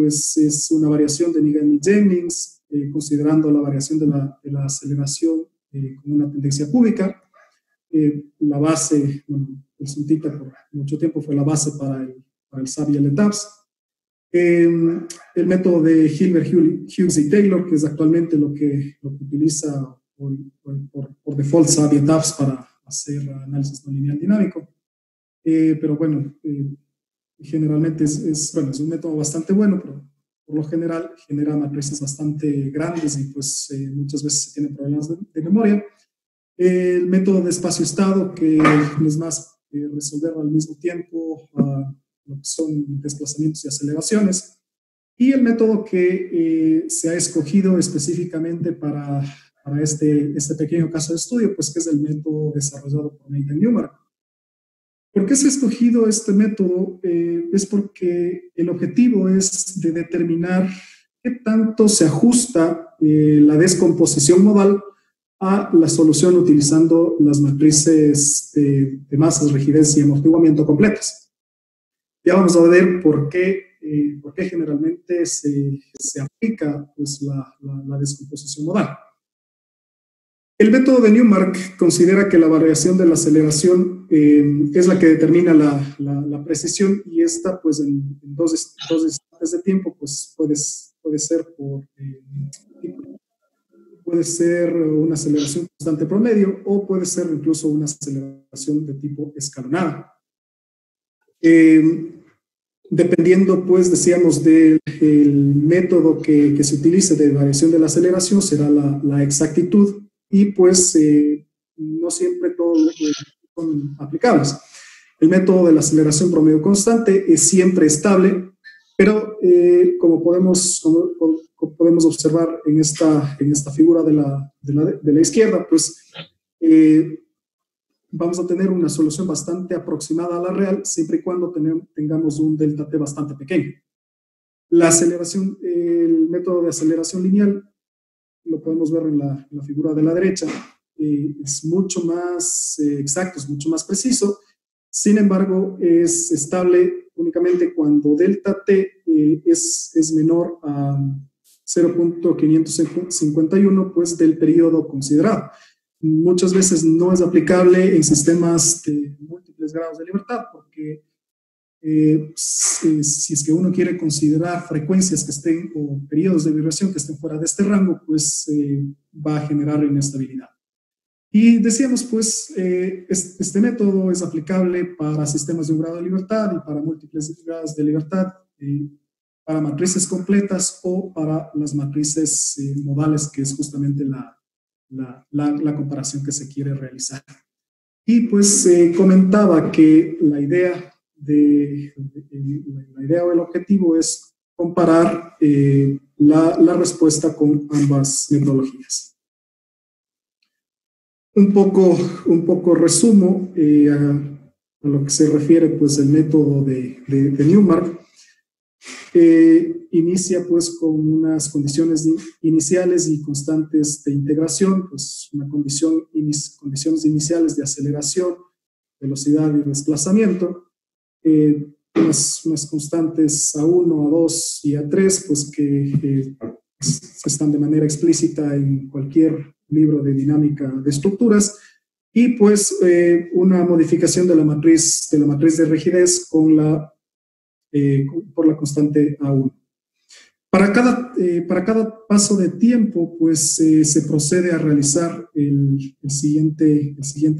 pues es una variación de Nagel-Jennings, considerando la variación de la aceleración como una tendencia cúbica. La base, bueno, el Suntita por mucho tiempo fue la base para el SAB y el ETABS. El método de Hilbert, Hughes y Taylor, que es actualmente lo que utiliza por default SAB y ETABS para hacer análisis no lineal dinámico. Pero bueno, generalmente es un método bastante bueno, pero por lo general genera matrices bastante grandes y pues muchas veces se tienen problemas de memoria. El método de espacio-estado, que es más resolver al mismo tiempo lo que son desplazamientos y aceleraciones. Y el método que se ha escogido específicamente para este pequeño caso de estudio, pues que es el método desarrollado por Nathan Newmark. ¿Por qué se ha escogido este método? Es porque el objetivo es de determinar qué tanto se ajusta la descomposición modal a la solución utilizando las matrices de masas, rigidez y amortiguamiento completas. Ya vamos a ver por qué generalmente se aplica pues, la descomposición modal. El método de Newmark considera que la variación de la aceleración es la que determina la precisión, y esta pues en dos instantes de tiempo pues puede ser puede ser una aceleración constante promedio o puede ser incluso una aceleración de tipo escalonada. Dependiendo, pues, decíamos, del método que se utilice de variación de la aceleración, será la exactitud, y pues no siempre todos son aplicables. El método de la aceleración promedio constante es siempre estable, pero como podemos observar en esta figura de la izquierda, pues vamos a tener una solución bastante aproximada a la real, siempre y cuando tengamos un delta t bastante pequeño. El método de aceleración lineal, lo podemos ver en la figura de la derecha, es mucho más exacto, es mucho más preciso. Sin embargo, es estable únicamente cuando delta t es menor a 0.551 pues, del periodo considerado. Muchas veces no es aplicable en sistemas de múltiples grados de libertad, porque si es que uno quiere considerar frecuencias que estén o periodos de vibración que estén fuera de este rango, pues va a generar inestabilidad. Y decíamos, pues, este método es aplicable para sistemas de un grado de libertad y para múltiples grados de libertad, para matrices completas o para las matrices modales, que es justamente la comparación que se quiere realizar. Y pues comentaba que la idea o el objetivo es comparar la respuesta con ambas metodologías. Un poco resumo a lo que se refiere pues el método de Newmark. Inicia pues con unas condiciones iniciales y constantes de integración, pues condiciones iniciales de aceleración, velocidad y desplazamiento, unas constantes A1, A2 y A3, pues que están de manera explícita en cualquier libro de dinámica de estructuras, y pues una modificación de la matriz de rigidez por la constante A1. Para cada paso de tiempo, pues se procede a realizar el siguiente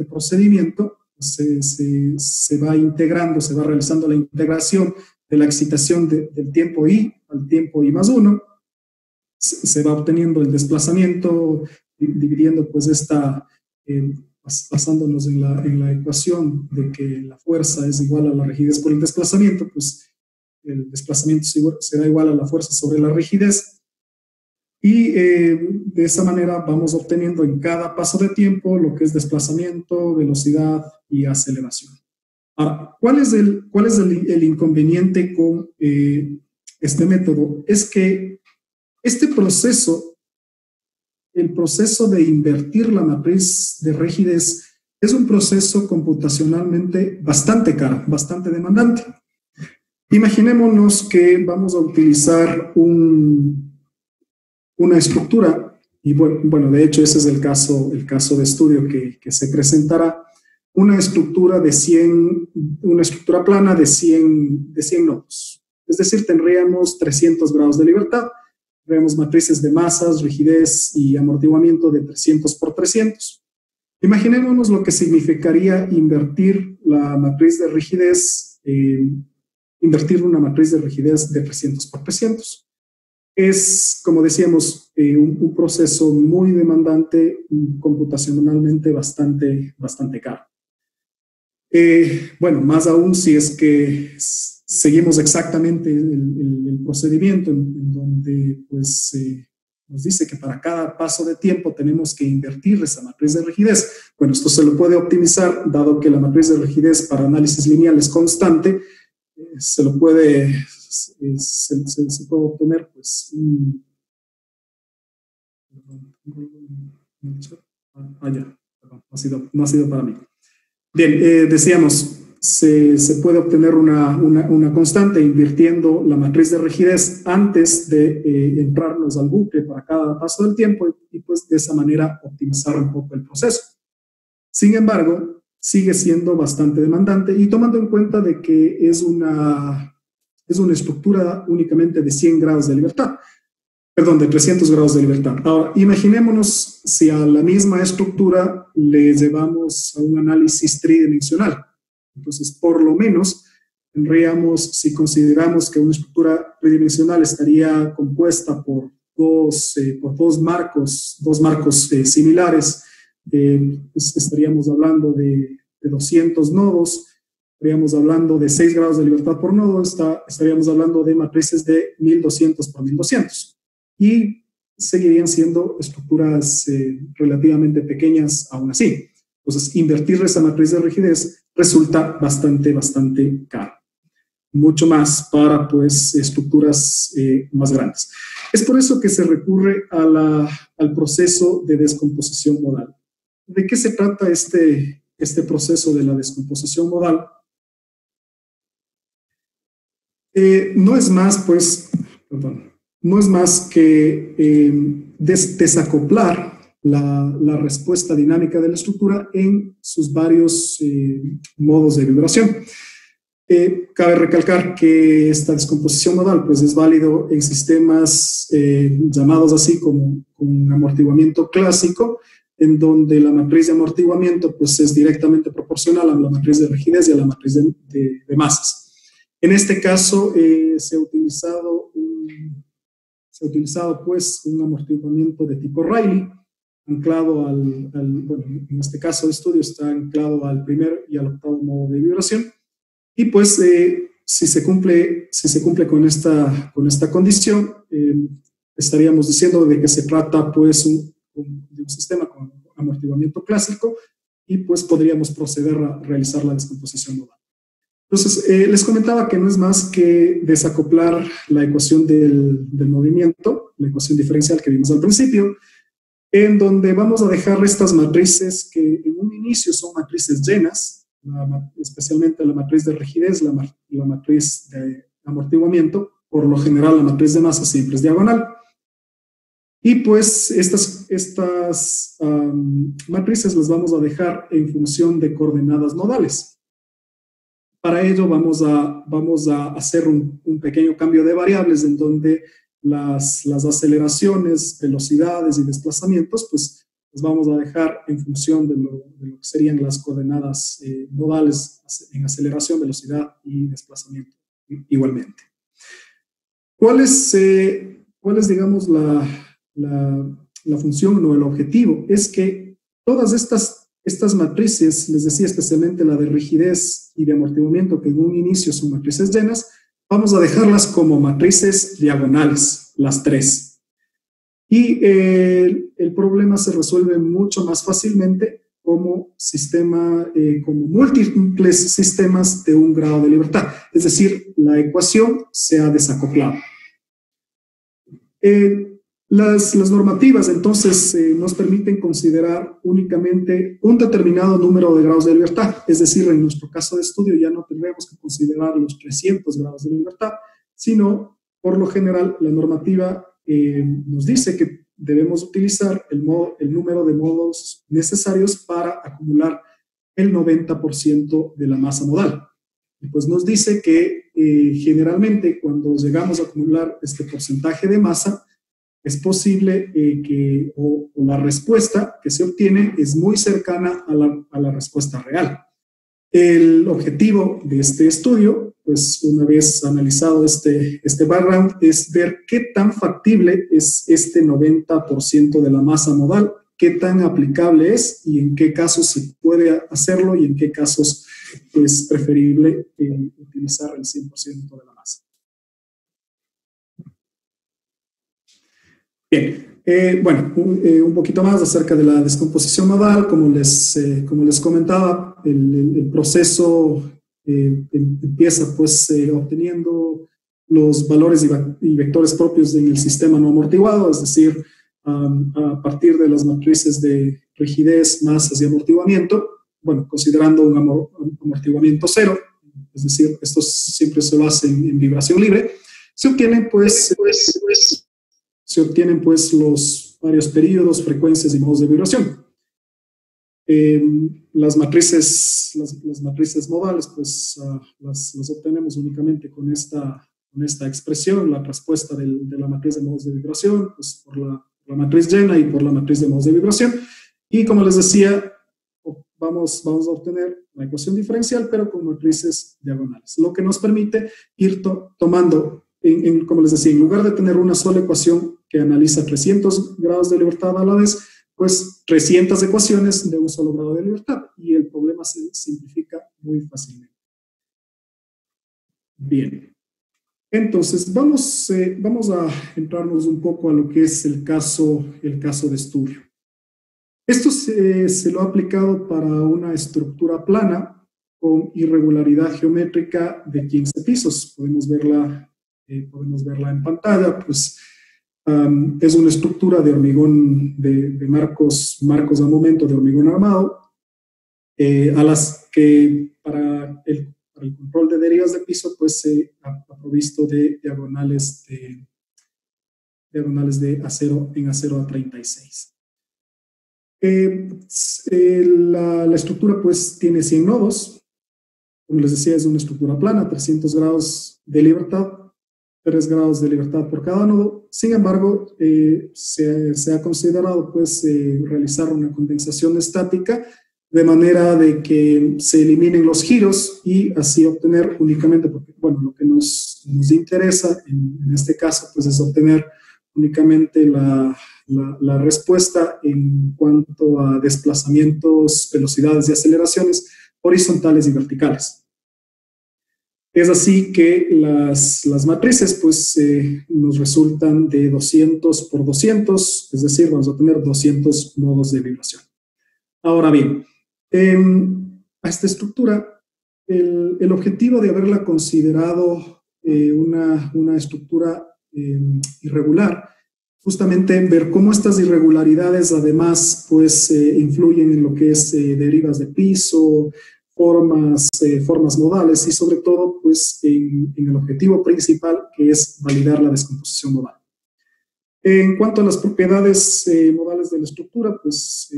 procedimiento. Se va integrando, se va realizando la integración de la excitación del tiempo I al tiempo I más 1. Se va obteniendo el desplazamiento, dividiendo pues basándonos en la ecuación de que la fuerza es igual a la rigidez por el desplazamiento, pues el desplazamiento será igual a la fuerza sobre la rigidez, y de esa manera vamos obteniendo en cada paso de tiempo lo que es desplazamiento, velocidad y aceleración. Ahora, ¿cuál es el inconveniente con este método? Es que este proceso, el proceso de invertir la matriz de rigidez, es un proceso computacionalmente bastante caro, bastante demandante. Imaginémonos que vamos a utilizar una estructura, y bueno, de hecho ese es el caso de estudio que se presentará, una estructura una estructura plana de 100 nodos. Es decir, tendríamos 300 grados de libertad, tendríamos matrices de masas, rigidez y amortiguamiento de 300 por 300. Imaginémonos lo que significaría invertir la matriz de rigidez, invertir una matriz de rigidez de 300 por 300. Es, como decíamos, un proceso muy demandante, computacionalmente bastante caro. Bueno, más aún si es que seguimos exactamente el procedimiento en donde pues nos dice que para cada paso de tiempo tenemos que invertir esa matriz de rigidez. Bueno, esto se lo puede optimizar, dado que la matriz de rigidez para análisis lineal es constante, se puede obtener pues ya, no ha sido para mí. Bien, decíamos, se puede obtener una constante invirtiendo la matriz de rigidez antes de entrarnos al bucle para cada paso del tiempo y pues de esa manera optimizar un poco el proceso. Sin embargo, sigue siendo bastante demandante y tomando en cuenta de que es una estructura únicamente de 100 grados de libertad, perdón, de 300 grados de libertad. Ahora, imaginémonos si a la misma estructura le llevamos a un análisis tridimensional. Entonces, por lo menos, tendríamos, si consideramos que una estructura tridimensional estaría compuesta por dos marcos similares, estaríamos hablando de 200 nodos, estaríamos hablando de 6 grados de libertad por nodo, estaríamos hablando de matrices de 1200 por 1200. Y seguirían siendo estructuras relativamente pequeñas aún así. Entonces, invertir esa matriz de rigidez resulta bastante caro. Mucho más para, pues, estructuras más grandes. Es por eso que se recurre al proceso de descomposición modal. ¿De qué se trata este proceso de la descomposición modal? No es más, pues, no es más que desacoplar la respuesta dinámica de la estructura en sus varios modos de vibración. Cabe recalcar que esta descomposición modal pues, es válido en sistemas llamados así como un amortiguamiento clásico, en donde la matriz de amortiguamiento pues, es directamente proporcional a la matriz de rigidez y a la matriz de masas. En este caso se ha utilizado pues un amortiguamiento de tipo Rayleigh, anclado bueno, en este caso de estudio está anclado al primer y al octavo modo de vibración. Y pues si se cumple con esta condición, estaríamos diciendo de que se trata pues de un sistema con amortiguamiento clásico y pues podríamos proceder a realizar la descomposición modal. Entonces, les comentaba que no es más que desacoplar la ecuación del movimiento, la ecuación diferencial que vimos al principio, en donde vamos a dejar estas matrices que en un inicio son matrices llenas, especialmente la matriz de rigidez, la matriz de amortiguamiento, por lo general la matriz de masa siempre es diagonal. Y pues estas matrices las vamos a dejar en función de coordenadas nodales. Para ello vamos a hacer un pequeño cambio de variables en donde las aceleraciones, velocidades y desplazamientos, pues las vamos a dejar en función de lo que serían las coordenadas nodales en aceleración, velocidad y desplazamiento igualmente. ¿Cuál es digamos, la función o el objetivo? Es que todas estas matrices, les decía especialmente la de rigidez y de amortiguamiento, que en un inicio son matrices llenas, vamos a dejarlas como matrices diagonales, las tres. Y el problema se resuelve mucho más fácilmente como múltiples sistemas de un grado de libertad. Es decir, la ecuación se ha desacoplado. Las normativas, entonces, nos permiten considerar únicamente un determinado número de grados de libertad. Es decir, en nuestro caso de estudio ya no tendremos que considerar los 300 grados de libertad, sino, por lo general, la normativa nos dice que debemos utilizar el número de modos necesarios para acumular el 90% de la masa modal. Y pues nos dice que generalmente cuando llegamos a acumular este porcentaje de masa, es posible o la respuesta que se obtiene es muy cercana a la respuesta real. El objetivo de este estudio, pues una vez analizado este background, es ver qué tan factible es este 90% de la masa modal, qué tan aplicable es y en qué casos se puede hacerlo y en qué casos es preferible utilizar el 100% de la masa. Bien, bueno, un poquito más acerca de la descomposición modal. Como les comentaba, el proceso empieza pues obteniendo los valores y vectores propios en el sistema no amortiguado, es decir, a partir de las matrices de rigidez, masas y amortiguamiento, bueno, considerando un amortiguamiento cero, es decir, esto siempre se lo hace en vibración libre, se obtienen pues los varios periodos, frecuencias y modos de vibración. Las matrices modales, pues las obtenemos únicamente con esta expresión, la respuesta de la matriz de modos de vibración, pues por la matriz llena y por la matriz de modos de vibración. Y como les decía, vamos a obtener la ecuación diferencial, pero con matrices diagonales, lo que nos permite ir tomando, como les decía, en lugar de tener una sola ecuación que analiza 300 grados de libertad a la vez, pues 300 ecuaciones de un solo grado de libertad, y el problema se simplifica muy fácilmente. Bien, entonces vamos a entrarnos un poco a lo que es el caso de estudio. Esto se lo ha aplicado para una estructura plana con irregularidad geométrica de 15 pisos. Podemos verla en pantalla. Pues es una estructura de hormigón, de marcos a momento de hormigón armado, a las que para el control de derivas de piso pues se ha provisto de diagonales de acero en acero a 36. La estructura pues tiene 100 nodos. Como les decía, es una estructura plana, 300 grados de libertad, 3 grados de libertad por cada nodo. Sin embargo, se ha considerado pues realizar una condensación estática de manera de que se eliminen los giros y así obtener únicamente, porque bueno, lo que nos interesa en este caso pues es obtener únicamente la respuesta en cuanto a desplazamientos, velocidades y aceleraciones horizontales y verticales. Es así que las matrices pues nos resultan de 200 por 200, es decir, vamos a tener 200 modos de vibración. Ahora bien, a esta estructura, el objetivo de haberla considerado una estructura irregular, justamente ver cómo estas irregularidades además pues influyen en lo que es derivas de piso, formas modales y sobre todo pues en el objetivo principal, que es validar la descomposición modal. En cuanto a las propiedades modales de la estructura, pues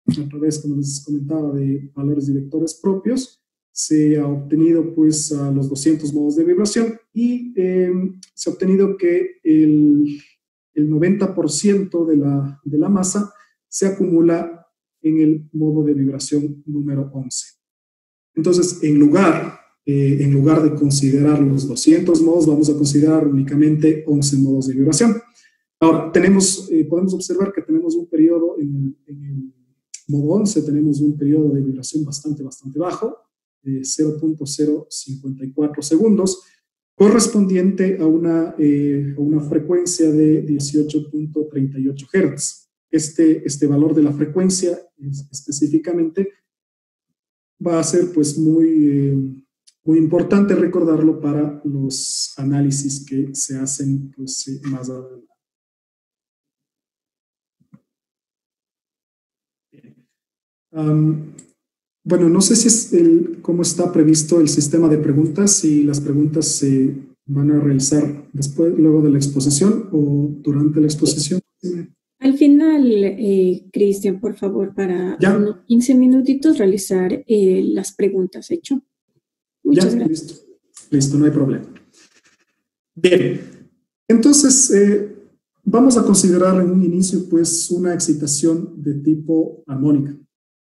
a través, como les comentaba, de valores y vectores propios, se ha obtenido pues a los 200 modos de vibración y se ha obtenido que el 90% de la masa se acumula en el modo de vibración número 11. Entonces, en lugar de considerar los 200 modos, vamos a considerar únicamente 11 modos de vibración. Ahora, podemos observar que tenemos un periodo en el modo 11, tenemos un periodo de vibración bastante bajo, de 0.054 segundos, correspondiente a una frecuencia de 18.38 Hz. Este valor de la frecuencia específicamente va a ser pues muy importante recordarlo para los análisis que se hacen pues, más adelante. Bueno, no sé si es cómo está previsto el sistema de preguntas, si las preguntas se van a realizar después, luego de la exposición o durante la exposición. Al final, Cristian, por favor, para Ya, unos 15 minutitos realizar las preguntas, ¿hecho? ya, Muchas gracias. listo, listo, no hay problema. Bien, entonces vamos a considerar en un inicio pues una excitación de tipo armónica.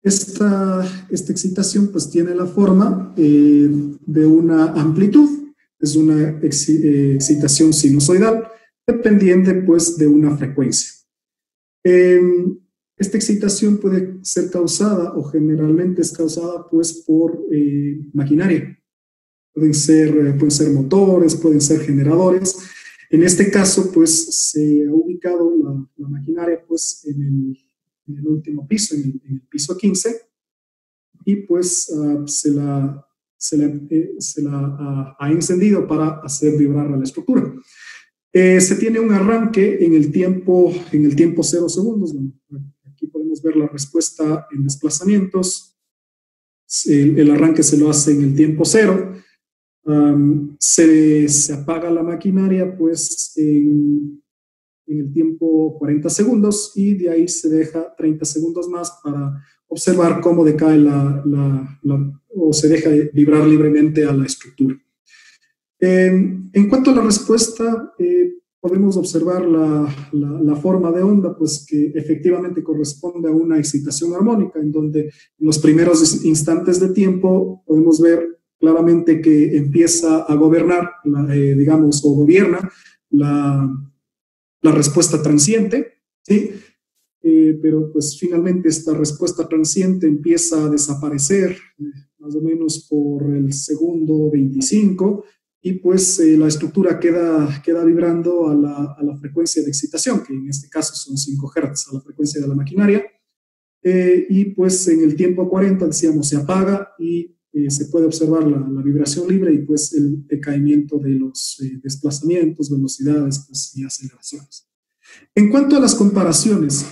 Esta excitación pues tiene la forma de una amplitud, es una excitación sinusoidal dependiente pues de una frecuencia. Eh, esta excitación puede ser causada o generalmente es causada pues por maquinaria. Pueden ser motores, pueden ser generadores. En este caso, pues se ha ubicado la maquinaria pues, en el último piso, en el piso 15, y pues se la ha encendido para hacer vibrar a la estructura. Se tiene un arranque en el tiempo 0 segundos. Bueno, aquí podemos ver la respuesta en desplazamientos. El arranque se lo hace en el tiempo 0. Se apaga la maquinaria pues en el tiempo 40 segundos y de ahí se deja 30 segundos más para observar cómo decae o se deja vibrar libremente a la estructura. En cuanto a la respuesta, podemos observar la forma de onda, pues que efectivamente corresponde a una excitación armónica, en donde en los primeros instantes de tiempo podemos ver claramente que empieza a gobernar, digamos, o gobierna la respuesta transiente, ¿sí? Pero pues finalmente esta respuesta transiente empieza a desaparecer más o menos por el segundo 25 y pues la estructura queda vibrando a la frecuencia de excitación, que en este caso son 5 Hz, a la frecuencia de la maquinaria. Y pues en el tiempo 40, decíamos, se apaga y se puede observar la vibración libre y pues el decaimiento de los desplazamientos, velocidades pues, y aceleraciones. En cuanto a las comparaciones,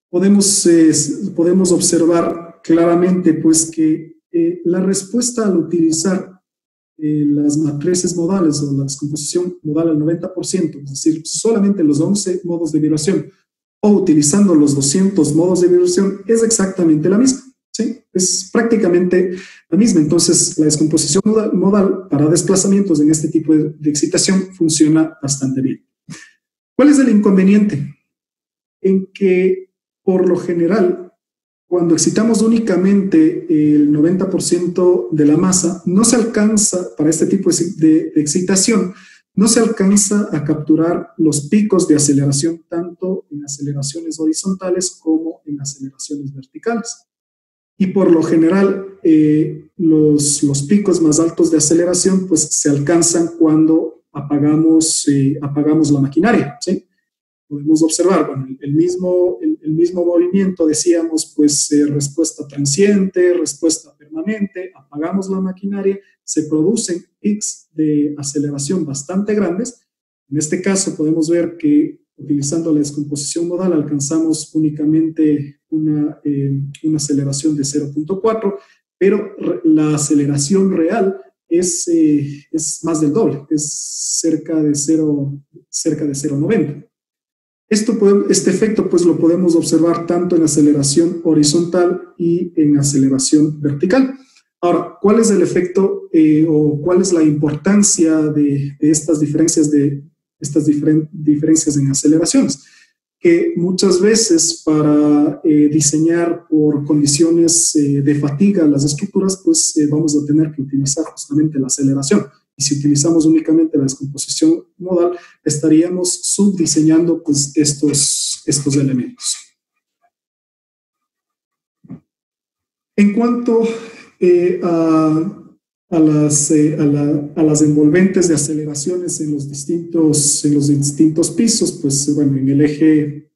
podemos observar claramente pues que la respuesta al utilizar las matrices modales o la descomposición modal al 90%, es decir, solamente los 11 modos de vibración o utilizando los 200 modos de vibración, es exactamente la misma, ¿sí? Es prácticamente la misma. Entonces, la descomposición modal para desplazamientos en este tipo de excitación funciona bastante bien. ¿Cuál es el inconveniente? En que, por lo general, cuando excitamos únicamente el 90% de la masa, no se alcanza, para este tipo de excitación, no se alcanza a capturar los picos de aceleración tanto en aceleraciones horizontales como en aceleraciones verticales. Y por lo general, los picos más altos de aceleración pues, se alcanzan cuando apagamos la maquinaria, ¿sí? Podemos observar, bueno, el mismo movimiento, decíamos, pues respuesta transiente, respuesta permanente, apagamos la maquinaria, se producen pics de aceleración bastante grandes. En este caso podemos ver que utilizando la descomposición modal alcanzamos únicamente una aceleración de 0.4, pero la aceleración real es más del doble, es cerca de 0.90. Este efecto pues lo podemos observar tanto en aceleración horizontal y en aceleración vertical. Ahora, ¿cuál es el efecto o cuál es la importancia de estas diferencias diferencias en aceleraciones? Que muchas veces para diseñar por condiciones de fatiga las estructuras, pues vamos a tener que utilizar justamente la aceleración. Y si utilizamos únicamente la descomposición modal, estaríamos subdiseñando pues, estos elementos. En cuanto a las envolventes de aceleraciones en los distintos pisos, pues bueno, en el eje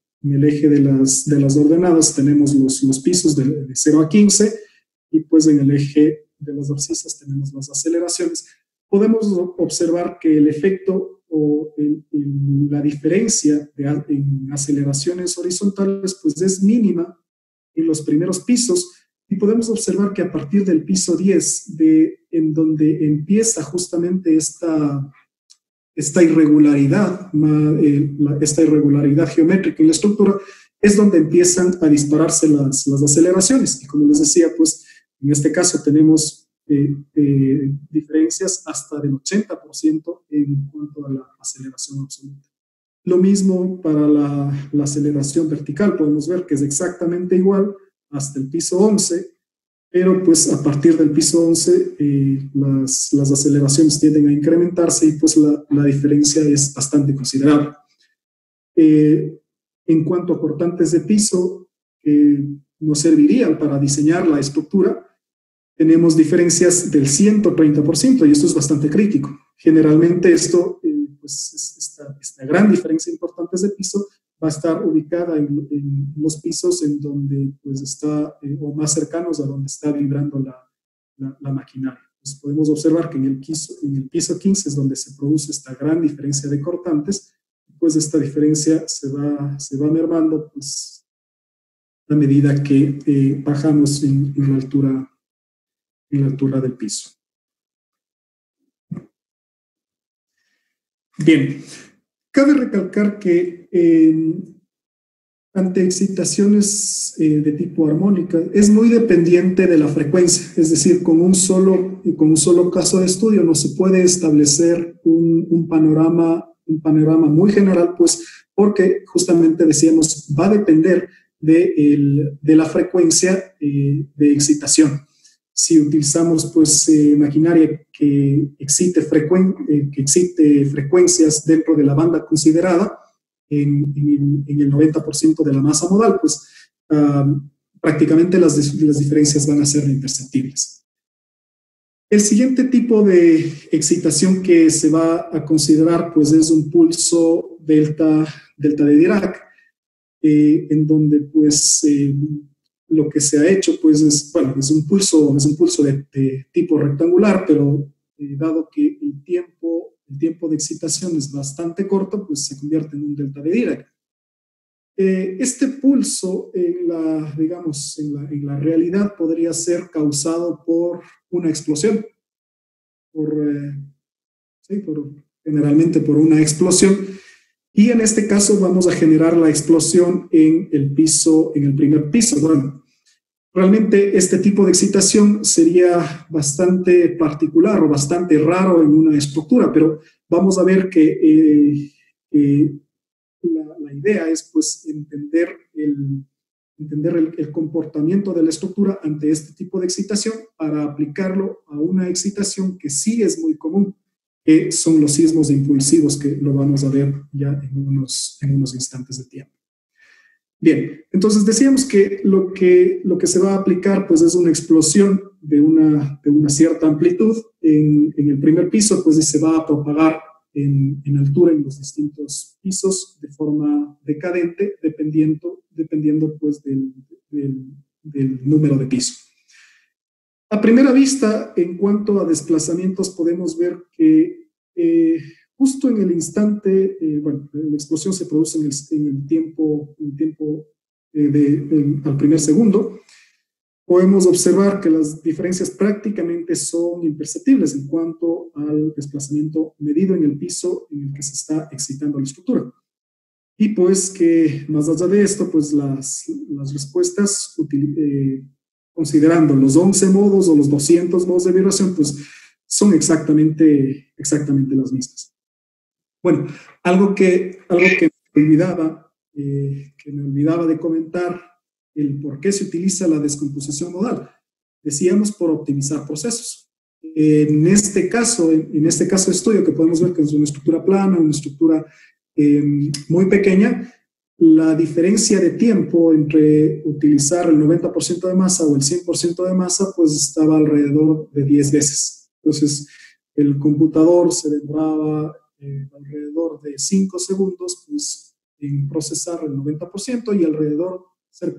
de las ordenadas tenemos los pisos de 0 a 15 y pues en el eje de las abscisas tenemos las aceleraciones. Podemos observar que el efecto o la diferencia en aceleraciones horizontales pues es mínima en los primeros pisos, y podemos observar que a partir del piso 10, en donde empieza justamente esta irregularidad geométrica en la estructura, es donde empiezan a dispararse las aceleraciones. Y como les decía, pues en este caso tenemos diferencias hasta del 80% en cuanto a la aceleración absoluta. Lo mismo para la aceleración vertical, podemos ver que es exactamente igual hasta el piso 11, pero pues a partir del piso 11 las aceleraciones tienden a incrementarse y pues la diferencia es bastante considerable. En cuanto a cortantes de piso que nos servirían para diseñar la estructura, tenemos diferencias del 130% y esto es bastante crítico. Generalmente esto, pues esta gran diferencia en cortantes de piso va a estar ubicada en los pisos en donde pues está, o más cercanos a donde está vibrando la maquinaria. Pues podemos observar que en el piso 15 es donde se produce esta gran diferencia de cortantes, pues esta diferencia se va mermando pues, a medida que bajamos en la altura del piso. Bien, cabe recalcar que ante excitaciones de tipo armónica es muy dependiente de la frecuencia, es decir, con un solo caso de estudio no se puede establecer un panorama muy general, pues porque justamente decíamos va a depender de la frecuencia de excitación. Si utilizamos pues maquinaria que excite frecuencias dentro de la banda considerada en el 90% de la masa modal, pues prácticamente las diferencias van a ser imperceptibles. El siguiente tipo de excitación que se va a considerar pues es un pulso delta de Dirac, en donde pues lo que se ha hecho pues es un pulso de tipo rectangular, pero dado que el tiempo de excitación es bastante corto, pues se convierte en un delta de Dirac. Este pulso en la realidad podría ser causado por una explosión, generalmente por una explosión, y en este caso vamos a generar la explosión en el primer piso. Bueno, realmente este tipo de excitación sería bastante particular o bastante raro en una estructura, pero vamos a ver que la idea es pues entender el comportamiento de la estructura ante este tipo de excitación para aplicarlo a una excitación que sí es muy común, que son los sismos impulsivos, que lo vamos a ver ya en unos instantes de tiempo. Bien, entonces decíamos que lo que se va a aplicar pues es una explosión de una cierta amplitud en el primer piso, pues y se va a propagar en altura en los distintos pisos de forma decadente, dependiendo pues del número de piso. A primera vista, en cuanto a desplazamientos, podemos ver que justo en el instante, la explosión se produce en el tiempo al primer segundo. Podemos observar que las diferencias prácticamente son imperceptibles en cuanto al desplazamiento medido en el piso en el que se está excitando la estructura. Y pues que más allá de esto, pues las respuestas, considerando los 11 modos o los 200 modos de vibración, pues son exactamente las mismas. Bueno, algo que me olvidaba de comentar, el por qué se utiliza la descomposición modal. Decíamos por optimizar procesos. En este caso de estudio, que podemos ver que es una estructura plana, una estructura muy pequeña, la diferencia de tiempo entre utilizar el 90% de masa o el 100% de masa, pues estaba alrededor de 10 veces. Entonces, el computador se demoraba alrededor de 5 segundos pues, en procesar el 90% y alrededor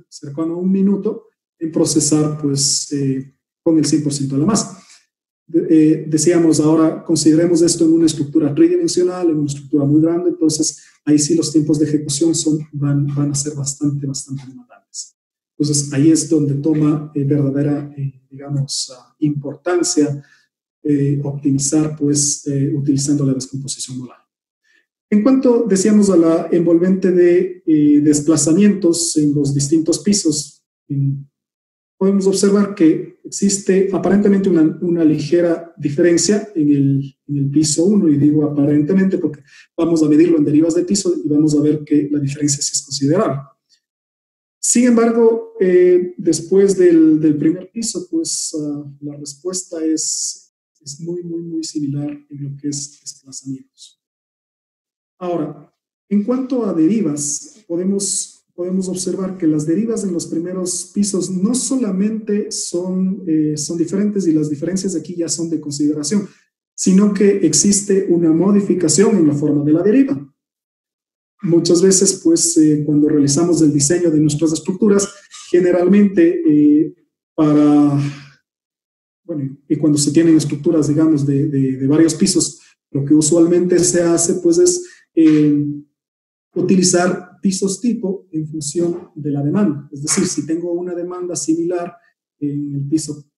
cercano a 1 minuto en procesar pues con el 100% de la masa. Decíamos ahora, consideremos esto en una estructura tridimensional, en una estructura muy grande, entonces ahí sí los tiempos de ejecución van a ser bastante demandantes. Entonces, ahí es donde toma verdadera, digamos, importancia optimizar, pues, utilizando la descomposición modal. En cuanto, decíamos, a la envolvente de desplazamientos en los distintos pisos, podemos observar que existe aparentemente una ligera diferencia en el piso 1, y digo aparentemente porque vamos a medirlo en derivas de piso y vamos a ver que la diferencia sí es considerable. Sin embargo, después del primer piso, pues la respuesta es muy similar en lo que es desplazamientos. Ahora, en cuanto a derivas, podemos observar que las derivas en los primeros pisos no solamente son diferentes, y las diferencias aquí ya son de consideración, sino que existe una modificación en la forma de la deriva. Muchas veces, pues, cuando realizamos el diseño de nuestras estructuras, generalmente y cuando se tienen estructuras, digamos, de varios pisos, lo que usualmente se hace, pues, es utilizar pisos tipo en función de la demanda. Es decir, si tengo una demanda similar en el piso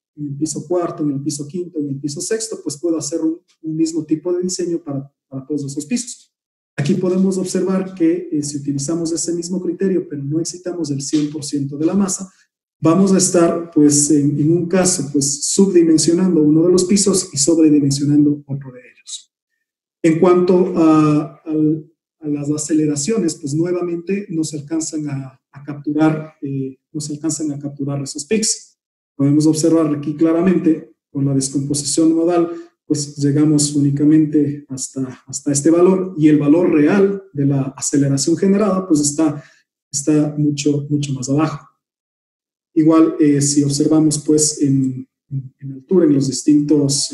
cuarto, en el piso quinto, en el piso sexto, pues puedo hacer un mismo tipo de diseño para todos esos pisos. Aquí podemos observar que si utilizamos ese mismo criterio, pero no excitamos el 100% de la masa, vamos a estar, pues, en un caso, pues, subdimensionando uno de los pisos y sobredimensionando otro de ellos. En cuanto a las aceleraciones, pues nuevamente no se alcanzan a capturar esos peaks. Podemos observar aquí claramente con la descomposición modal, pues llegamos únicamente hasta este valor, y el valor real de la aceleración generada pues está mucho más abajo. Igual, si observamos pues en altura en los distintos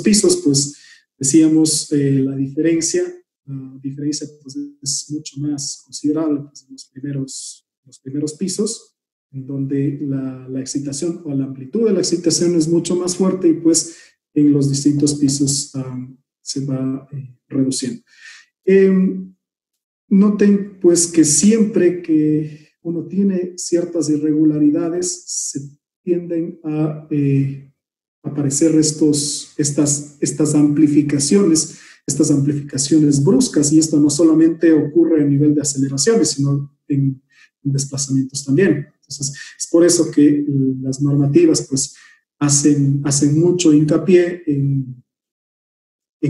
pisos, pues decíamos la diferencia pues es mucho más considerable, pues, en los primeros pisos, en donde la excitación o la amplitud de la excitación es mucho más fuerte, y pues en los distintos pisos se va reduciendo. Noten pues que siempre que uno tiene ciertas irregularidades, se tienden a aparecer estas amplificaciones bruscas, y esto no solamente ocurre a nivel de aceleraciones, sino en desplazamientos también. Entonces, es por eso que las normativas pues hacen mucho hincapié en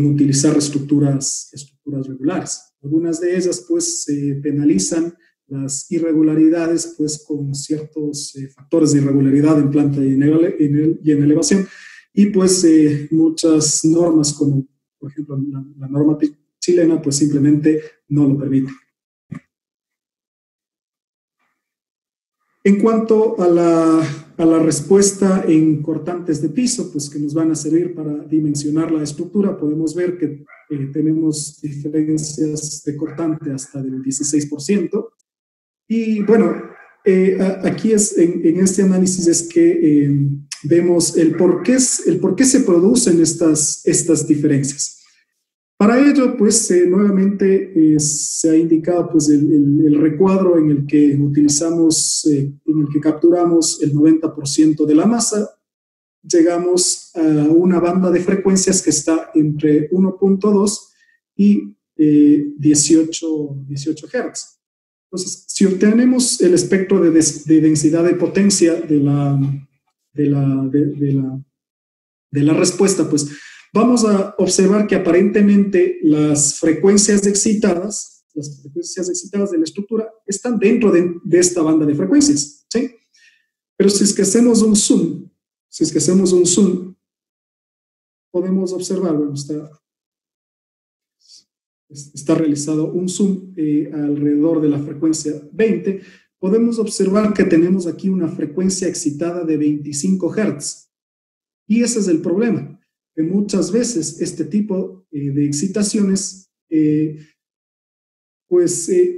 utilizar estructuras regulares. Algunas de ellas pues penalizan las irregularidades pues con ciertos factores de irregularidad en planta y en elevación, y pues muchas normas, como por ejemplo la norma chilena, pues simplemente no lo permite. En cuanto a la respuesta en cortantes de piso, pues que nos van a servir para dimensionar la estructura, podemos ver que tenemos diferencias de cortante hasta del 16%. Y bueno, aquí en este análisis es que vemos el por qué se producen estas diferencias. Para ello, pues nuevamente se ha indicado pues el recuadro en el que utilizamos, en el que capturamos el 90% de la masa. Llegamos a una banda de frecuencias que está entre 1.2 y 18 Hz. Entonces, si obtenemos el espectro de densidad de potencia de la respuesta, pues vamos a observar que aparentemente las frecuencias excitadas de la estructura están dentro de esta banda de frecuencias, ¿sí? Pero si es que hacemos un zoom, podemos observar, bueno, está realizado un zoom alrededor de la frecuencia 20, podemos observar que tenemos aquí una frecuencia excitada de 25 Hz. Y ese es el problema, que muchas veces este tipo de excitaciones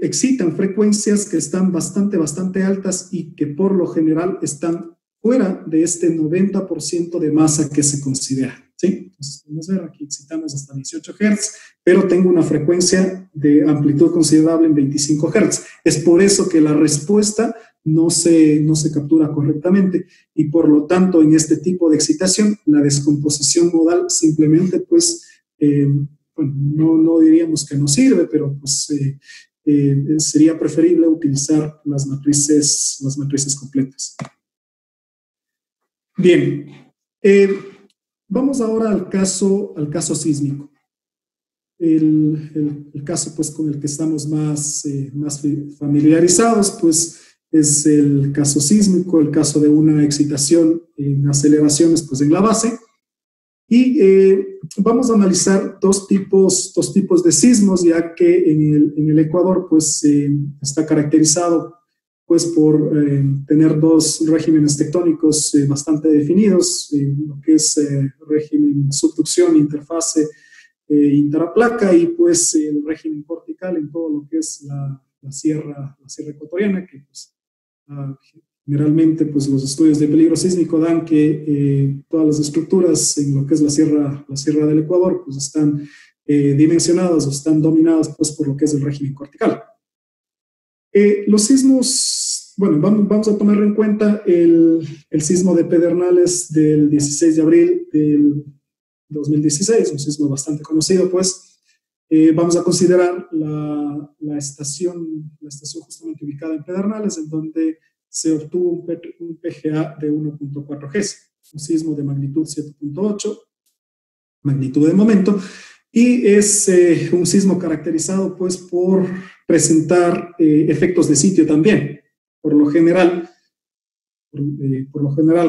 excitan frecuencias que están bastante altas, y que por lo general están fuera de este 90% de masa que se considera, ¿sí? Entonces, podemos ver, aquí excitamos hasta 18 Hz, pero tengo una frecuencia de amplitud considerable en 25 Hz. Es por eso que la respuesta no se captura correctamente y por lo tanto en este tipo de excitación la descomposición modal simplemente pues bueno, no diríamos que no sirve, pero pues sería preferible utilizar las matrices completas. Bien, vamos ahora al caso sísmico. El caso pues con el que estamos más familiarizados pues es el caso sísmico, el caso de una excitación en aceleraciones pues en la base. Y vamos a analizar dos tipos de sismos, ya que en el Ecuador pues está caracterizado pues por tener dos regímenes tectónicos bastante definidos, lo que es régimen subducción, interfase, interaplaca, y pues el régimen cortical en todo lo que es la sierra ecuatoriana, que pues generalmente pues los estudios de peligro sísmico dan que todas las estructuras en lo que es la sierra del Ecuador pues están dimensionadas o están dominadas pues por lo que es el régimen cortical. Los sismos, bueno, vamos a tomar en cuenta el sismo de Pedernales del 16 de abril del 2016, un sismo bastante conocido, pues. Vamos a considerar la estación justamente ubicada en Pedernales, en donde se obtuvo un PGA de 1.4 Gs, un sismo de magnitud 7.8, magnitud de momento, y es un sismo caracterizado pues por presentar efectos de sitio también. Por lo general,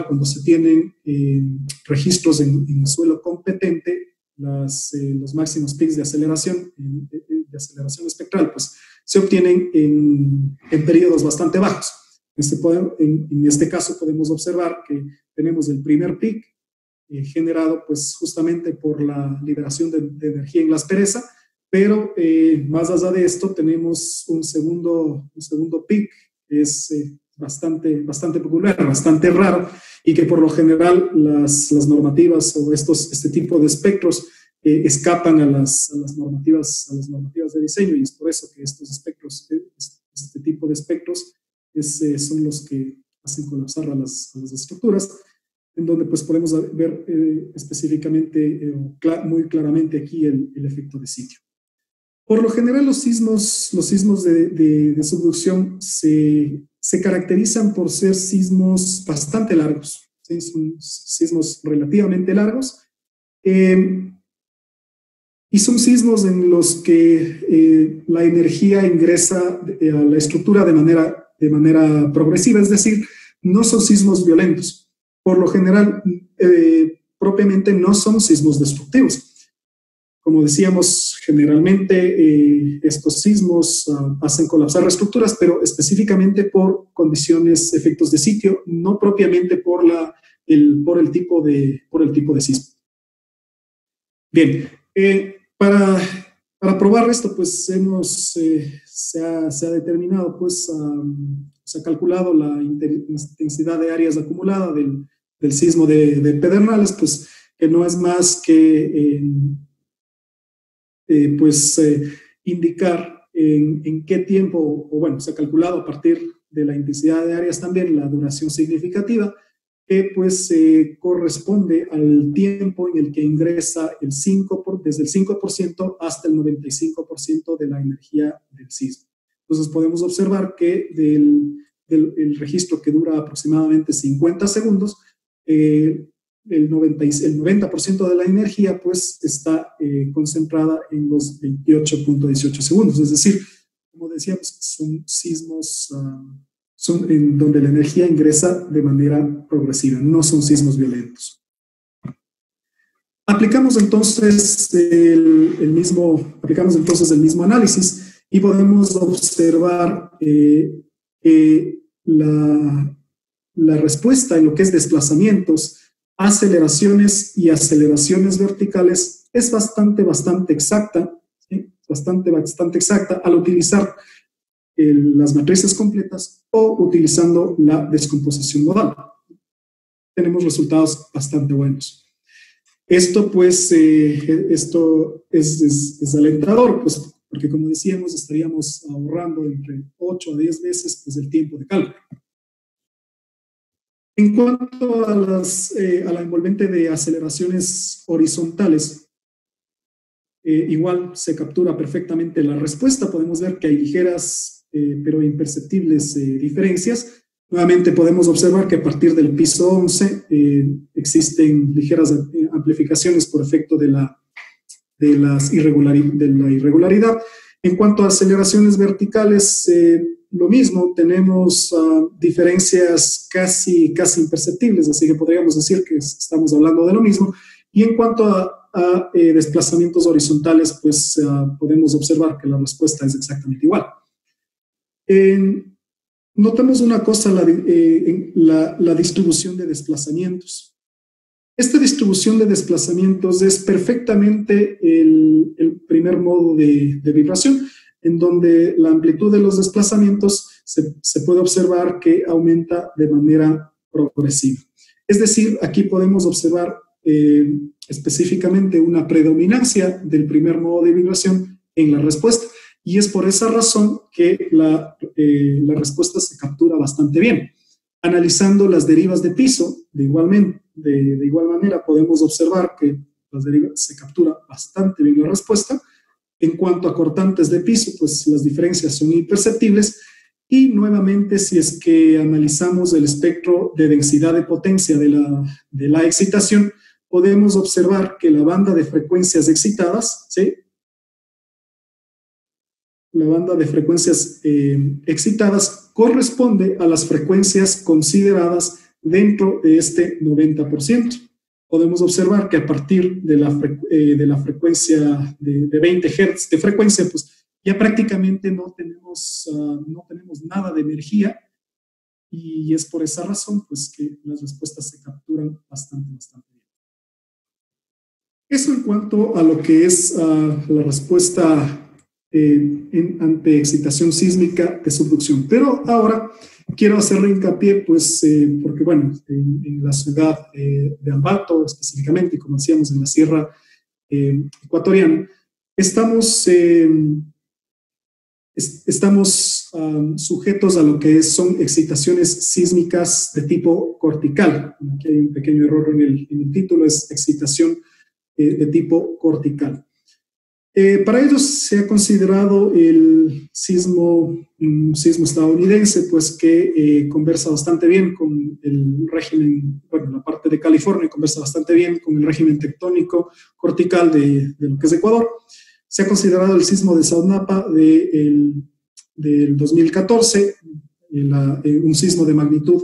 cuando se tienen registros en suelo competente, los máximos pics de aceleración espectral pues, se obtienen en periodos bastante bajos. En este caso podemos observar que tenemos el primer pic generado pues, justamente por la liberación de energía en la aspereza, pero más allá de esto tenemos un segundo pic que es bastante peculiar, bastante raro, y que por lo general las normativas o este tipo de espectros escapan a las normativas de diseño, y es por eso que estos espectros, este tipo de espectros son los que hacen colapsar a las estructuras, en donde pues podemos ver específicamente muy claramente aquí el efecto de sitio. Por lo general los sismos de subducción se caracterizan por ser sismos bastante largos, ¿sí? Son sismos relativamente largos, y son sismos en los que la energía ingresa a la estructura de manera progresiva, es decir, no son sismos violentos. Por lo general, propiamente no son sismos destructivos. Como decíamos, generalmente estos sismos hacen colapsar estructuras, pero específicamente por condiciones, efectos de sitio, no propiamente por el tipo de sismo. Bien, para probar esto, pues se ha determinado, pues se ha calculado la intensidad de áreas acumulada del sismo de Pedernales, pues que no es más que indicar en qué tiempo, o bueno, se ha calculado a partir de la intensidad de áreas también la duración significativa, que pues corresponde al tiempo en el que ingresa desde el 5% hasta el 95% de la energía del sismo. Entonces podemos observar que el registro, que dura aproximadamente 50 segundos, el 90% de la energía pues está concentrada en los 28.18 segundos, es decir, como decíamos, son sismos son en donde la energía ingresa de manera progresiva, no son sismos violentos. Aplicamos entonces el mismo análisis y podemos observar que la respuesta en lo que es desplazamientos, aceleraciones y aceleraciones verticales es bastante exacta, ¿sí? bastante exacta al utilizar las matrices completas o utilizando la descomposición modal. Tenemos resultados bastante buenos. Esto pues, esto es alentador, pues, porque como decíamos, estaríamos ahorrando entre 8 a 10 veces pues, el tiempo de cálculo. En cuanto a la envolvente de aceleraciones horizontales, igual se captura perfectamente la respuesta. Podemos ver que hay ligeras pero imperceptibles diferencias. Nuevamente podemos observar que a partir del piso 11 existen ligeras amplificaciones por efecto de la irregularidad. En cuanto a aceleraciones verticales, lo mismo, tenemos diferencias casi imperceptibles, así que podríamos decir que estamos hablando de lo mismo. Y en cuanto a desplazamientos horizontales, pues podemos observar que la respuesta es exactamente igual. Notemos una cosa, la distribución de desplazamientos. Esta distribución de desplazamientos es perfectamente el primer modo de vibración, en donde la amplitud de los desplazamientos se puede observar que aumenta de manera progresiva. Es decir, aquí podemos observar específicamente una predominancia del primer modo de vibración en la respuesta, y es por esa razón que la respuesta se captura bastante bien. Analizando las derivas de piso, de igual manera podemos observar que las derivas se captura bastante bien la respuesta. En cuanto a cortantes de piso, pues las diferencias son imperceptibles. Y nuevamente, si es que analizamos el espectro de densidad de potencia de la excitación, podemos observar que la banda de frecuencias excitadas, ¿sí? La banda de frecuencias excitadas corresponde a las frecuencias consideradas dentro de este 90%. Podemos observar que a partir de la frecuencia de 20 Hz de frecuencia, pues ya prácticamente no tenemos nada de energía, y es por esa razón pues que las respuestas se capturan bastante bien. Eso en cuanto a lo que es la respuesta ante excitación sísmica de subducción. Pero ahora quiero hacerle hincapié, pues, porque, bueno, en la ciudad de Ambato, específicamente, como decíamos, en la sierra ecuatoriana, estamos sujetos a lo que son excitaciones sísmicas de tipo cortical. Aquí hay un pequeño error en el título, es excitación de tipo cortical. Para ellos se ha considerado un sismo estadounidense, pues que conversa bastante bien con el régimen, bueno, la parte de California conversa bastante bien con el régimen tectónico cortical de lo que es Ecuador. Se ha considerado el sismo de Saunapa del 2014, un sismo de magnitud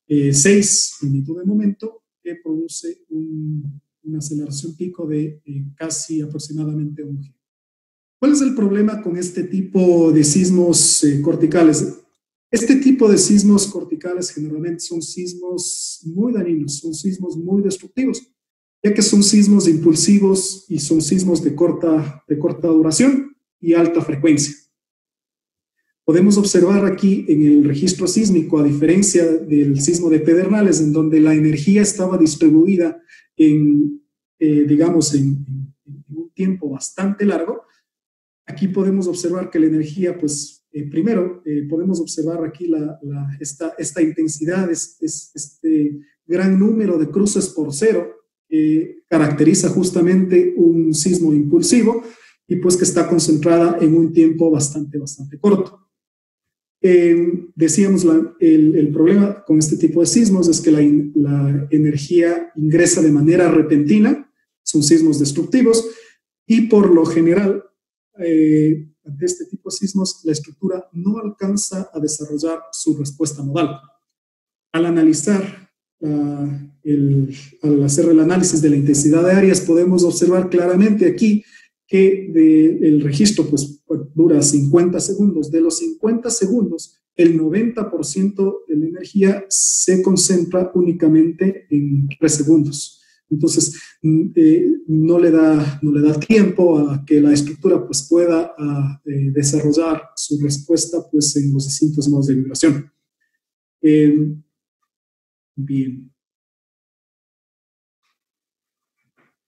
6, magnitud de momento, que produce una aceleración pico de casi aproximadamente 1 G. ¿Cuál es el problema con este tipo de sismos corticales? Este tipo de sismos corticales generalmente son sismos muy dañinos, son sismos muy destructivos, ya que son sismos impulsivos y son sismos de corta duración y alta frecuencia. Podemos observar aquí en el registro sísmico, a diferencia del sismo de Pedernales, en donde la energía estaba distribuida en un tiempo bastante largo. Aquí podemos observar que la energía, pues, primero podemos observar aquí esta intensidad, este gran número de cruces por cero, caracteriza justamente un sismo impulsivo, y pues que está concentrada en un tiempo bastante corto. Decíamos, el problema con este tipo de sismos es que la energía ingresa de manera repentina, son sismos destructivos, y por lo general, ante este tipo de sismos, la estructura no alcanza a desarrollar su respuesta modal. Al analizar, al hacer el análisis de la intensidad de áreas, podemos observar claramente aquí que el registro pues, dura 50 segundos. De los 50 segundos, el 90% de la energía se concentra únicamente en 3 segundos. Entonces, no le da tiempo a que la estructura pues, pueda desarrollar su respuesta pues, en los distintos modos de vibración. Bien.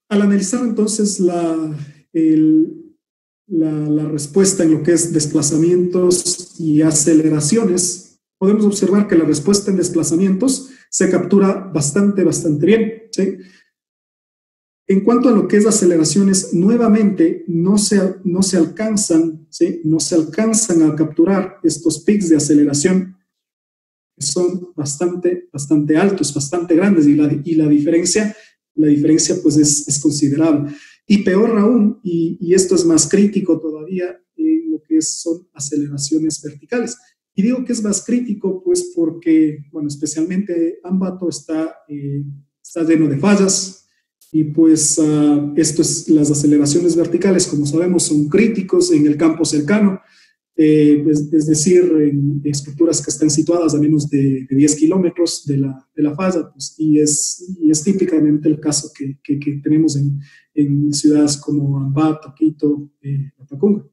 Al analizar entonces la respuesta en lo que es desplazamientos y aceleraciones, podemos observar que la respuesta en desplazamientos se captura bastante bien, ¿sí? En cuanto a lo que es aceleraciones, nuevamente no se alcanzan, ¿sí? No se alcanzan a capturar estos pics de aceleración, que son bastante altos, bastante grandes, y la diferencia pues es considerable. Y peor aún, y esto es más crítico todavía, lo que son aceleraciones verticales. Y digo que es más crítico pues porque, bueno, especialmente Ambato está lleno de fallas, y pues las aceleraciones verticales, como sabemos, son críticos en el campo cercano, es decir, en estructuras que están situadas a menos de 10 kilómetros de la falla, pues, y es típicamente el caso que tenemos en ciudades como Ambato, Quito, Latacunga.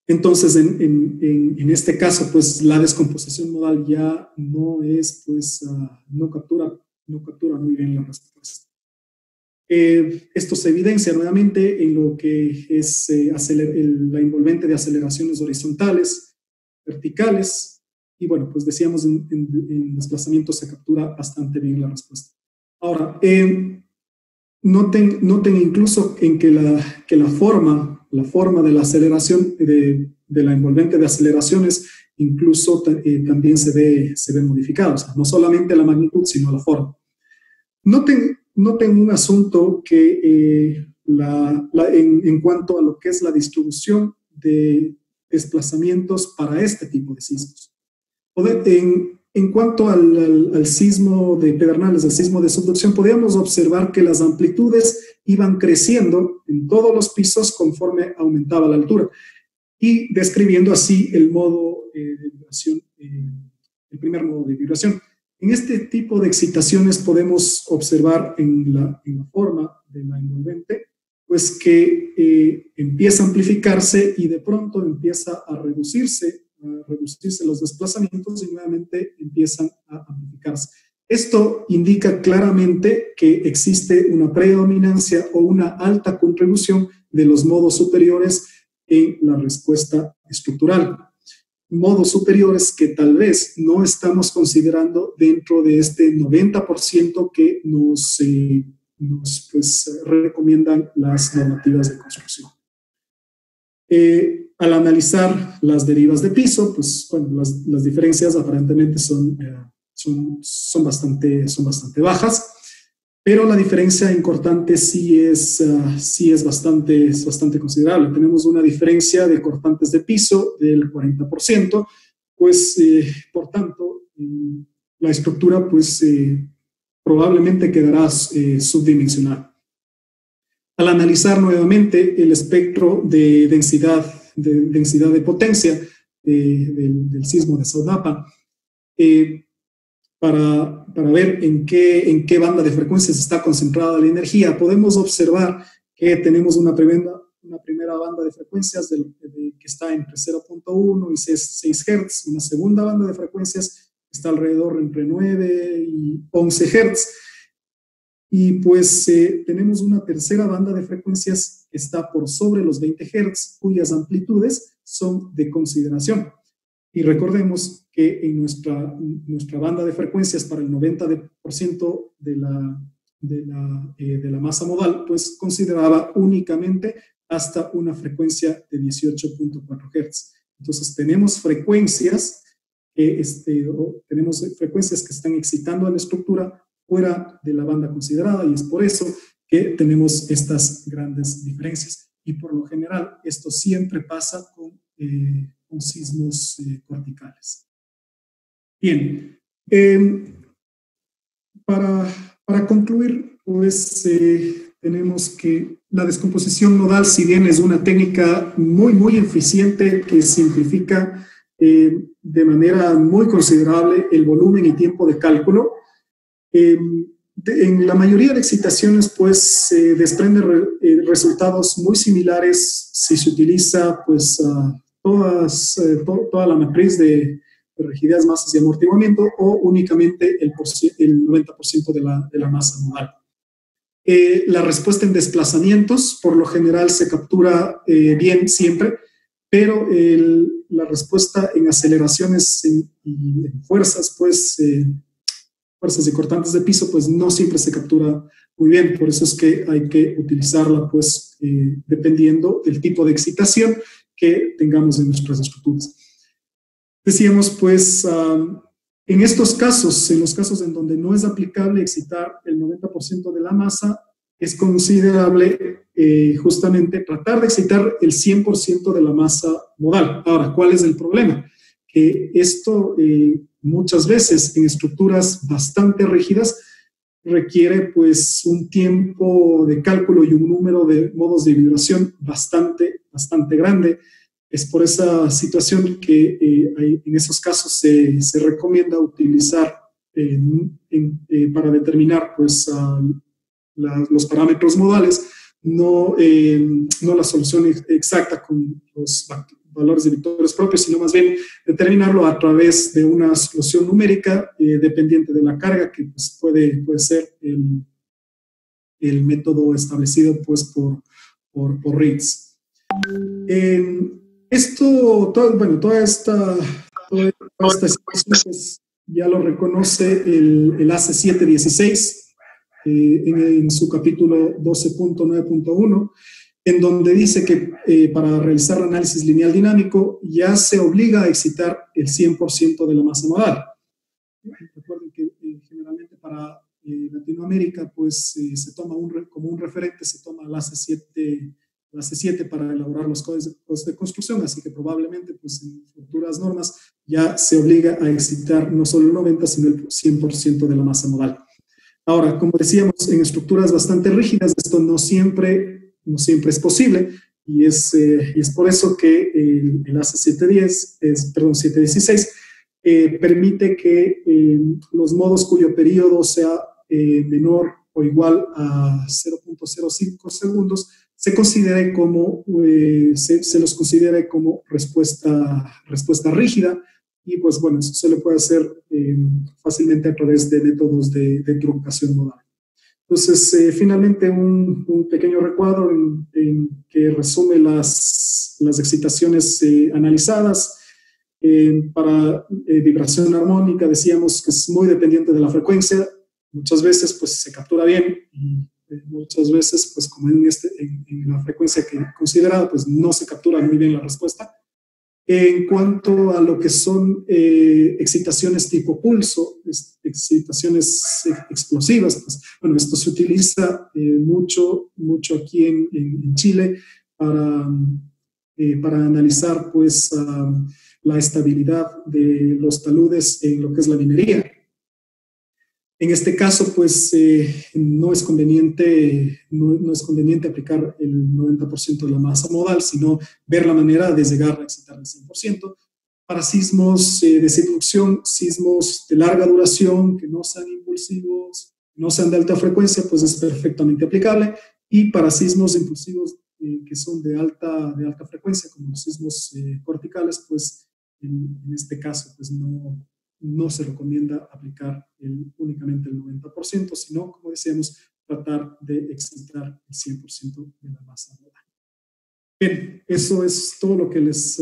Entonces, en este caso, pues la descomposición modal ya no es, pues, no captura muy bien la respuesta. Esto se evidencia nuevamente en lo que es la envolvente de aceleraciones horizontales, verticales, y bueno, pues decíamos en desplazamiento se captura bastante bien la respuesta. Ahora, noten incluso en que la forma de la aceleración, de la envolvente de aceleraciones, incluso también se ve modificada, o sea, no solamente la magnitud, sino la forma. Noten un asunto que en cuanto a lo que es la distribución de desplazamientos para este tipo de sismos. En cuanto al sismo de Pedernales, al sismo de subducción, podíamos observar que las amplitudes iban creciendo en todos los pisos conforme aumentaba la altura, y describiendo así el modo de vibración, el primer modo de vibración. En este tipo de excitaciones podemos observar en la forma de la envolvente, pues que empieza a amplificarse y de pronto empieza a reducirse los desplazamientos, y nuevamente empiezan a amplificarse. Esto indica claramente que existe una predominancia o una alta contribución de los modos superiores en la respuesta estructural. Modos superiores que tal vez no estamos considerando dentro de este 90% que nos pues, recomiendan las normativas de construcción. Al analizar las derivas de piso, pues bueno, las diferencias aparentemente son bastante bajas, pero la diferencia en cortante sí es bastante considerable. Tenemos una diferencia de cortantes de piso del 40%, pues por tanto la estructura pues probablemente quedará subdimensionada. Al analizar nuevamente el espectro de densidad de potencia del sismo de Saudapa, para ver en qué banda de frecuencias está concentrada la energía, podemos observar que tenemos una primera banda de frecuencias que está entre 0.1 y 6 Hz, una segunda banda de frecuencias que está alrededor entre 9 y 11 Hz, y pues tenemos una tercera banda de frecuencias que está por sobre los 20 Hz, cuyas amplitudes son de consideración. Y recordemos que en nuestra banda de frecuencias para el 90% de la masa modal, pues consideraba únicamente hasta una frecuencia de 18.4 Hz. Entonces tenemos frecuencias que están excitando a la estructura fuera de la banda considerada, y es por eso que tenemos estas grandes diferencias. Y por lo general esto siempre pasa con sismos corticales. Bien, para concluir, pues tenemos que la descomposición nodal, si bien es una técnica muy eficiente que simplifica de manera muy considerable el volumen y tiempo de cálculo, en la mayoría de excitaciones pues desprende resultados muy similares si se utiliza pues toda la matriz de rigidez, masas y amortiguamiento, o únicamente el 90% de la masa modal. La respuesta en desplazamientos por lo general se captura bien siempre, pero la respuesta en aceleraciones y en fuerzas pues fuerzas y cortantes de piso, pues no siempre se captura muy bien. Por eso es que hay que utilizarla, pues, dependiendo del tipo de excitación que tengamos en nuestras estructuras. Decíamos, pues, en estos casos, en los casos en donde no es aplicable excitar el 90% de la masa, es considerable justamente tratar de excitar el 100% de la masa modal. Ahora, ¿cuál es el problema? Que esto muchas veces en estructuras bastante rígidas requiere pues un tiempo de cálculo y un número de modos de vibración bastante grande. Es por esa situación que en esos casos se recomienda utilizar para determinar pues, los parámetros modales, no la solución exacta con los valores de vectores propios, sino más bien determinarlo a través de una solución numérica dependiente de la carga, que pues, puede ser el método establecido pues, por Ritz. Toda esta situación pues, ya lo reconoce el ACE 716 en su capítulo 12.9.1, en donde dice que para realizar análisis lineal dinámico ya se obliga a excitar el 100% de la masa modal. Recuerden que generalmente para Latinoamérica pues se toma como un referente, se toma el ACE7 para elaborar los códigos de construcción, así que probablemente pues, en futuras normas ya se obliga a excitar no solo el 90%, sino el 100% de la masa modal. Ahora, como decíamos, en estructuras bastante rígidas esto no siempre es posible, y es por eso que el ACE 716 permite que los modos cuyo periodo sea menor o igual a 0.05 segundos se los considere como respuesta rígida, y pues bueno, eso se le puede hacer fácilmente a través de métodos de truncación modal. Entonces, finalmente un pequeño recuadro en que resume las excitaciones analizadas. Para vibración armónica decíamos que es muy dependiente de la frecuencia. Muchas veces pues se captura bien y muchas veces pues como en la frecuencia que he considerado pues no se captura muy bien la respuesta. En cuanto a lo que son excitaciones tipo pulso, excitaciones explosivas, pues, bueno, esto se utiliza mucho aquí en Chile para analizar pues, la estabilidad de los taludes en lo que es la minería. En este caso, pues, no es conveniente aplicar el 90% de la masa modal, sino ver la manera de llegar a excitar el 100%. Para sismos de subducción, sismos de larga duración, que no sean impulsivos, no sean de alta frecuencia, pues es perfectamente aplicable. Y para sismos impulsivos que son de alta frecuencia, como los sismos corticales, pues en este caso, pues no se recomienda aplicar únicamente el 90%, sino, como decíamos, tratar de excitar el 100% de la masa modal. Bien, eso es todo lo que les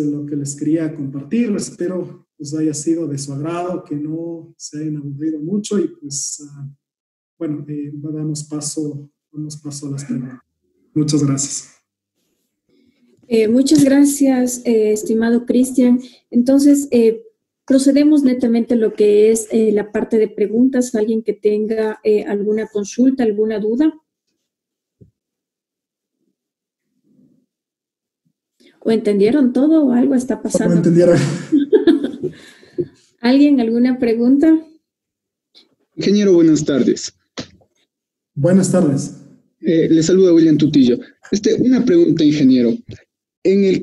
quería compartir. Espero pues haya sido de su agrado, que no se hayan aburrido mucho y pues, damos paso a las preguntas. Muchas gracias. Muchas gracias, estimado Cristian. Entonces, procedemos netamente a lo que es la parte de preguntas. ¿Alguien que tenga alguna consulta, alguna duda? ¿O entendieron todo o algo está pasando? No entendieron. ¿Alguien, alguna pregunta? Ingeniero, buenas tardes. Buenas tardes. Le saluda William Tutillo. Una pregunta, ingeniero.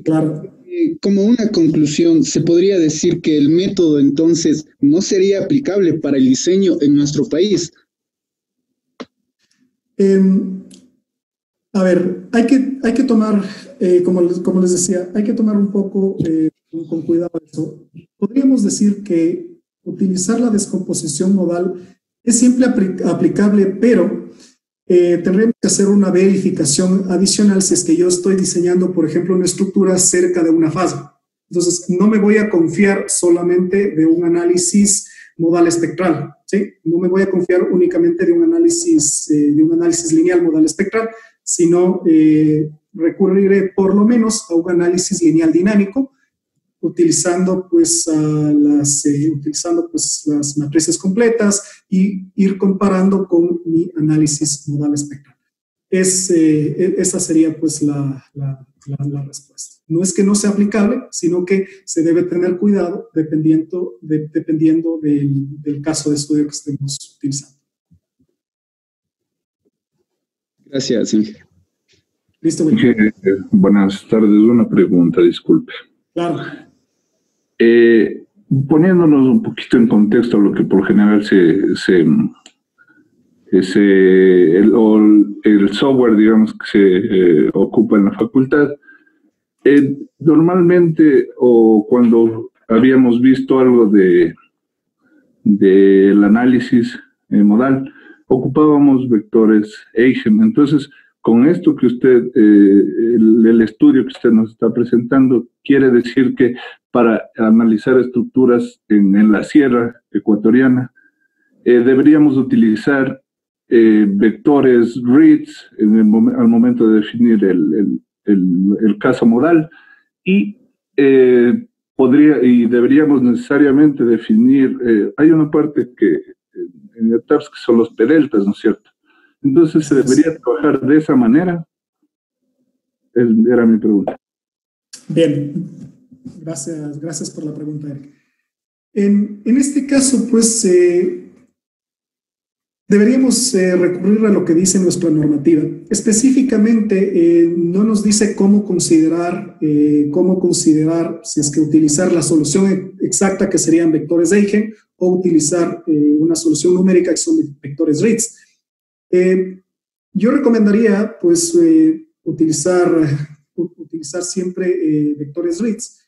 Claro. Como una conclusión, ¿se podría decir que el método entonces no sería aplicable para el diseño en nuestro país? A ver, hay que tomar, como les decía, hay que tomar un poco con cuidado eso. Podríamos decir que utilizar la descomposición modal es siempre aplicable, pero tendríamos que hacer una verificación adicional si es que yo estoy diseñando, por ejemplo, una estructura cerca de una fase. Entonces, no me voy a confiar solamente de un análisis modal espectral, ¿sí? No me voy a confiar únicamente de un análisis lineal modal espectral, sino recurriré por lo menos a un análisis lineal dinámico, utilizando pues las matrices completas y ir comparando con mi análisis modal espectral. Esa sería pues la respuesta. No es que no sea aplicable, sino que se debe tener cuidado dependiendo del caso de estudio que estemos utilizando. Gracias, Inge. Listo, Inge, buenas tardes. Una pregunta, disculpe. Claro. Poniéndonos un poquito en contexto a lo que por general el software, digamos, que se ocupa en la facultad, normalmente, o cuando habíamos visto algo del análisis modal, ocupábamos vectores Eigen. Entonces, con esto que usted, el estudio que usted nos está presentando, quiere decir que para analizar estructuras en la sierra ecuatoriana, deberíamos utilizar vectores RIDS al momento de definir el caso modal y deberíamos necesariamente definir, hay una parte en ETAPS que son los P-deltas, ¿no es cierto? Entonces, ¿se debería trabajar de esa manera? Era mi pregunta. Bien, gracias por la pregunta, Eric. En este caso, pues, deberíamos recurrir a lo que dice nuestra normativa. Específicamente, no nos dice cómo considerar si es que utilizar la solución exacta, que serían vectores Eigen, o utilizar una solución numérica, que son vectores RIDS. Yo recomendaría, pues, utilizar siempre vectores RIDS,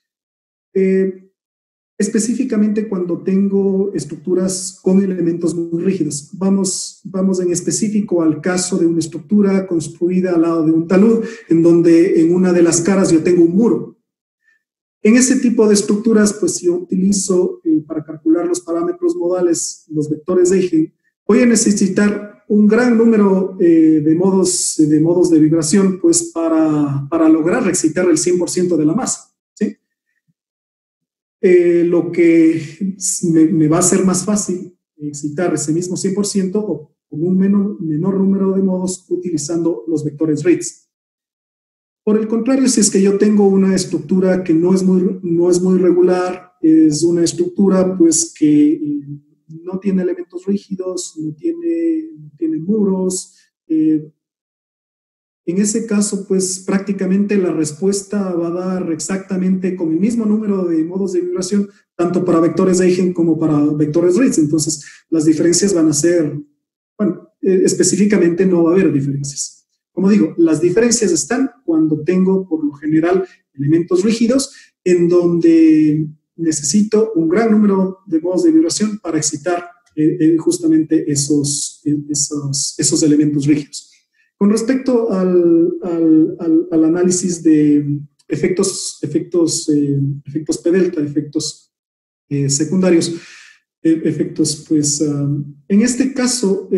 específicamente cuando tengo estructuras con elementos muy rígidos. Vamos en específico al caso de una estructura construida al lado de un talud, en donde en una de las caras yo tengo un muro. En ese tipo de estructuras, pues yo utilizo para calcular los parámetros modales, los vectores Eigen. Voy a necesitar un gran número de modos de vibración, pues, para lograr excitar el 100% de la masa, ¿sí? Lo que me va a ser más fácil excitar ese mismo 100% o con un menor número de modos utilizando los vectores RIDS. Por el contrario, si es que yo tengo una estructura que no es muy regular, es una estructura pues que no tiene elementos rígidos, no tiene muros. En ese caso, pues prácticamente la respuesta va a dar exactamente con el mismo número de modos de vibración, tanto para vectores Eigen como para vectores RIDS. Entonces, las diferencias van a ser, bueno, específicamente no va a haber diferencias. Como digo, las diferencias están cuando tengo, por lo general, elementos rígidos, en donde necesito un gran número de modos de vibración para excitar justamente esos elementos rígidos. Con respecto al análisis de efectos P-delta, efectos secundarios, efectos, pues, en este caso,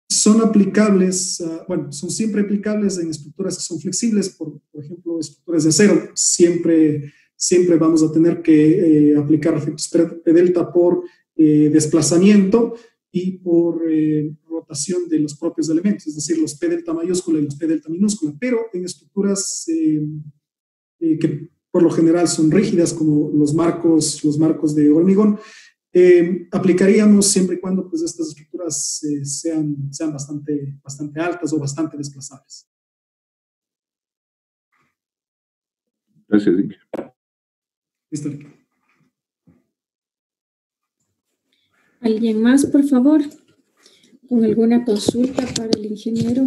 son aplicables, son siempre aplicables en estructuras que son flexibles, por ejemplo, estructuras de acero. Siempre vamos a tener que aplicar efectos P-delta por desplazamiento y por rotación de los propios elementos, es decir, los P-delta mayúscula y los P-delta minúscula, pero en estructuras que por lo general son rígidas, como los marcos de hormigón, aplicaríamos siempre y cuando, pues, estas estructuras sean bastante altas o bastante desplazables. Gracias, Inge. Listo. ¿Alguien más, por favor? ¿Con alguna consulta para el ingeniero?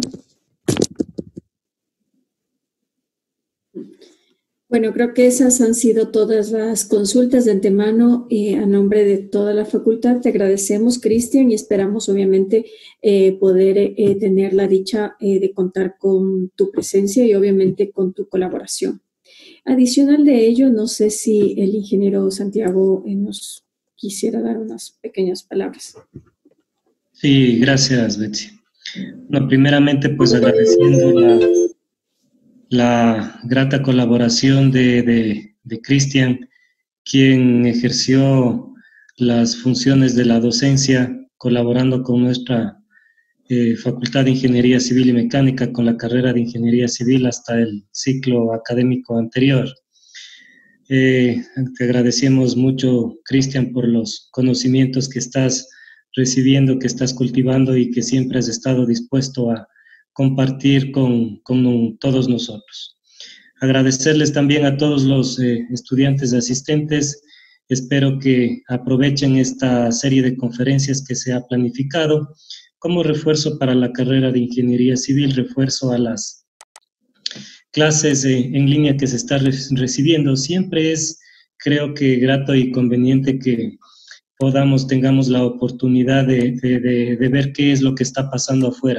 Bueno, creo que esas han sido todas las consultas de antemano. A nombre de toda la facultad te agradecemos, Cristian, y esperamos obviamente poder tener la dicha de contar con tu presencia y obviamente con tu colaboración. Adicional de ello, no sé si el ingeniero Santiago nos quisiera dar unas pequeñas palabras. Sí, gracias, Betsy. No, primeramente, pues agradeciendo la grata colaboración de Cristian, quien ejerció las funciones de la docencia colaborando con nuestra Facultad de Ingeniería Civil y Mecánica, con la carrera de Ingeniería Civil hasta el ciclo académico anterior. Te agradecemos mucho, Cristian, por los conocimientos que estás recibiendo, que estás cultivando y que siempre has estado dispuesto a compartir con todos nosotros. Agradecerles también a todos los estudiantes asistentes. Espero que aprovechen esta serie de conferencias que se ha planificado como refuerzo para la carrera de Ingeniería Civil, refuerzo a las clases en línea que se está recibiendo. Siempre es, creo que, grato y conveniente que tengamos la oportunidad de ver qué es lo que está pasando afuera.